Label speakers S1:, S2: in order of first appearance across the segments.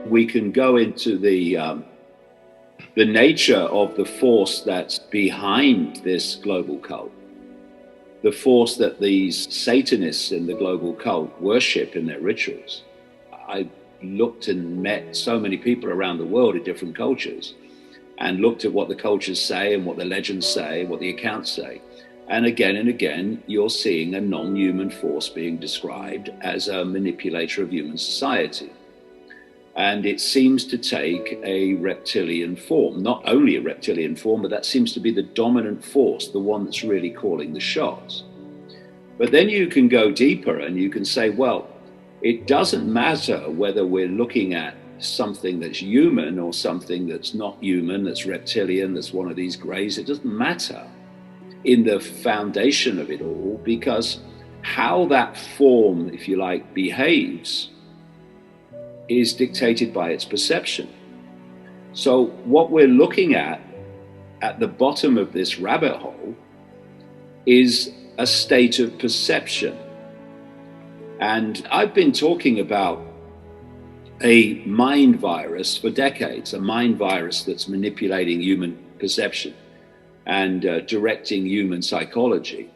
S1: we can go into the nature of the force that's behind this global cult, the force that these Satanists in the global cult worship in their rituals. I looked and met so many people around the world in different cultures and looked at what the cultures say and what the legends say, what the accounts say. And again, you're seeing a non-human force being described as a manipulator of human society. And it seems to take a reptilian form, not only a reptilian form, but that seems to be the dominant force, the one that's really calling the shots. But then you can go deeper and you can say, well, it doesn't matter whether we're looking at something that's human or something that's not human, that's reptilian, that's one of these grays. It doesn't matter in the foundation of it all, because how that form, if you like, behaves is dictated by its perception. So what we're looking at the bottom of this rabbit hole is a state of perception. And I've been talking about a mind virus for decades, a mind virus that's manipulating human perception and directing human psychology.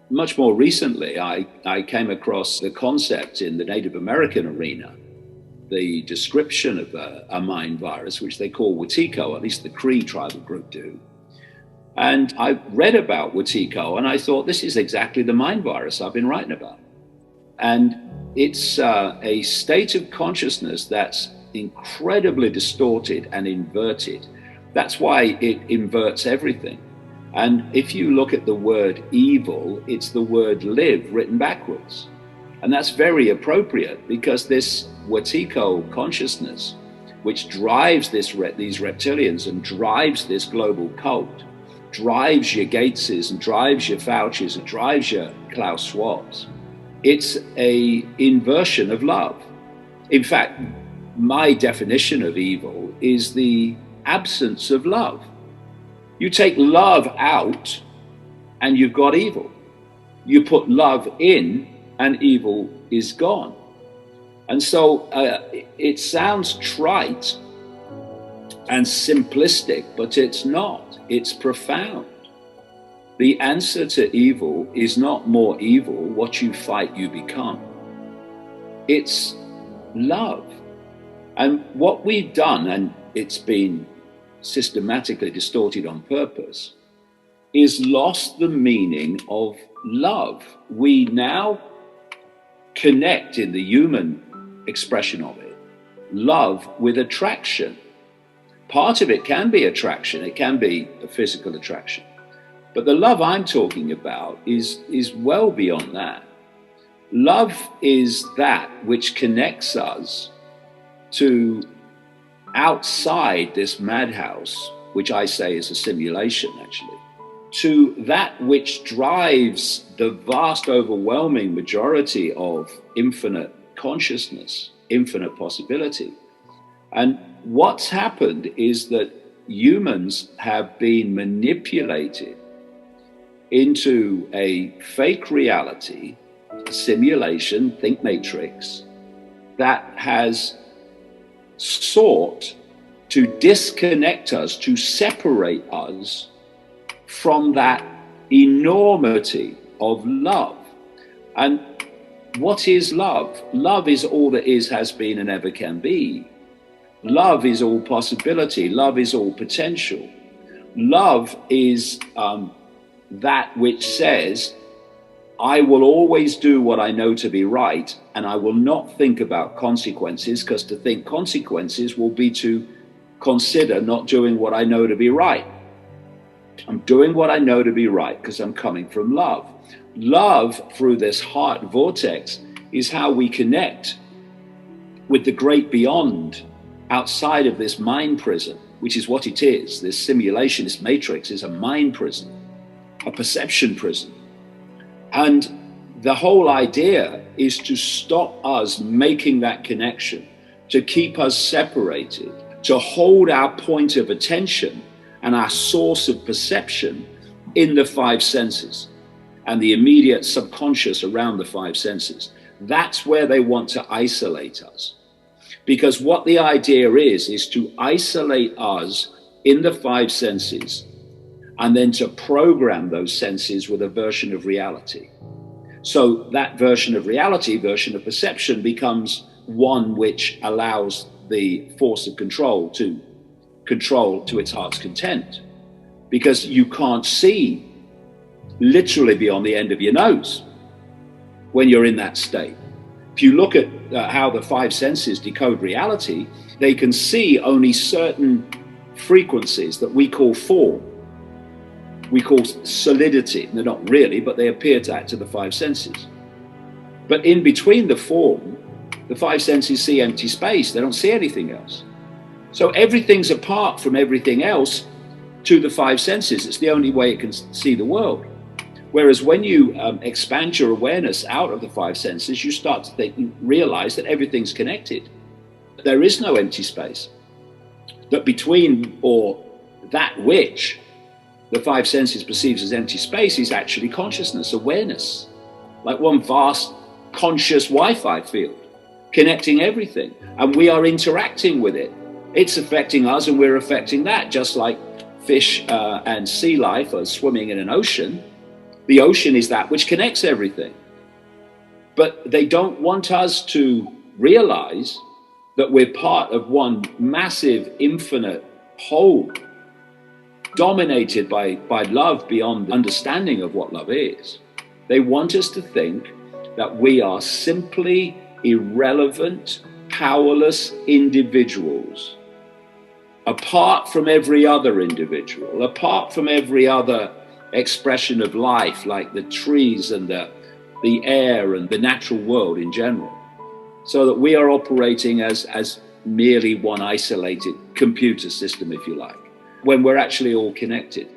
S1: Much more recently, I came across the concept in the Native American arena, the description of a mind virus, which they call Wetiko, at least the Cree tribal group do. And I read about Wetiko and I thought, this is exactly the mind virus I've been writing about. And it's a state of consciousness that's incredibly distorted and inverted. That's why it inverts everything. And if you look at the word evil, it's the word live written backwards. And that's very appropriate because this Wetiko consciousness, which drives these reptilians and drives this global cult, drives your Gateses and drives your Faucis and drives your Klaus Schwabs, it's a inversion of love. In fact, my definition of evil is the absence of love. You take love out and you've got evil. You put love in and evil is gone. And so it sounds trite and simplistic, but it's not. It's profound. The answer to evil is not more evil. What you fight, you become. It's love. And what we've done, and it's been systematically distorted on purpose, is lost the meaning of love. We now connect in the human expression of it, love with attraction. Part of it can be attraction, it can be a physical attraction. But the love I'm talking about is well beyond that. Love is that which connects us to outside this madhouse, which I say is a simulation actually, to that which drives the vast overwhelming majority of infinite consciousness, infinite possibility. And what's happened is that humans have been manipulated into a fake reality, simulation, think matrix, that has sought to disconnect us, to separate us from that enormity of love. And what is love? Love is all that is, has been, and ever can be. Love is all possibility. Love is all potential. Love is that which says, I will always do what I know to be right, and I will not think about consequences, because to think consequences will be to consider not doing what I know to be right. I'm doing what I know to be right because I'm coming from love. Love, through this heart vortex, is how we connect with the great beyond, outside of this mind prison, which is what it is. This simulation, this matrix is a mind prison, a perception prison. And the whole idea is to stop us making that connection, to keep us separated, to hold our point of attention and our source of perception in the five senses and the immediate subconscious around the five senses. That's where they want to isolate us. Because what the idea is to isolate us in the five senses and then to program those senses with a version of reality. So that version of reality, version of perception, becomes one which allows the force of control to control to its heart's content. Because you can't see literally beyond the end of your nose when you're in that state. If you look at how the five senses decode reality, they can see only certain frequencies that we call form. We call solidity. They're not really, but they appear to the five senses. But in between the form, the five senses see empty space. They don't see anything else. So everything's apart from everything else to the five senses. It's the only way it can see the world. Whereas when you expand your awareness out of the five senses, you start to realize that everything's connected. There is no empty space. That between, or that which the five senses perceives as empty space is actually consciousness, awareness, like one vast conscious Wi-Fi field, connecting everything. And we are interacting with it. It's affecting us and we're affecting that, just like fish and sea life are swimming in an ocean. The ocean is that which connects everything. But they don't want us to realize that we're part of one massive, infinite whole, dominated by love beyond understanding of what love is. They want us to think that we are simply irrelevant, powerless individuals, apart from every other individual, apart from every other expression of life, like the trees and the air and the natural world in general, so that we are operating as merely one isolated computer system, if you like, when we're actually all connected.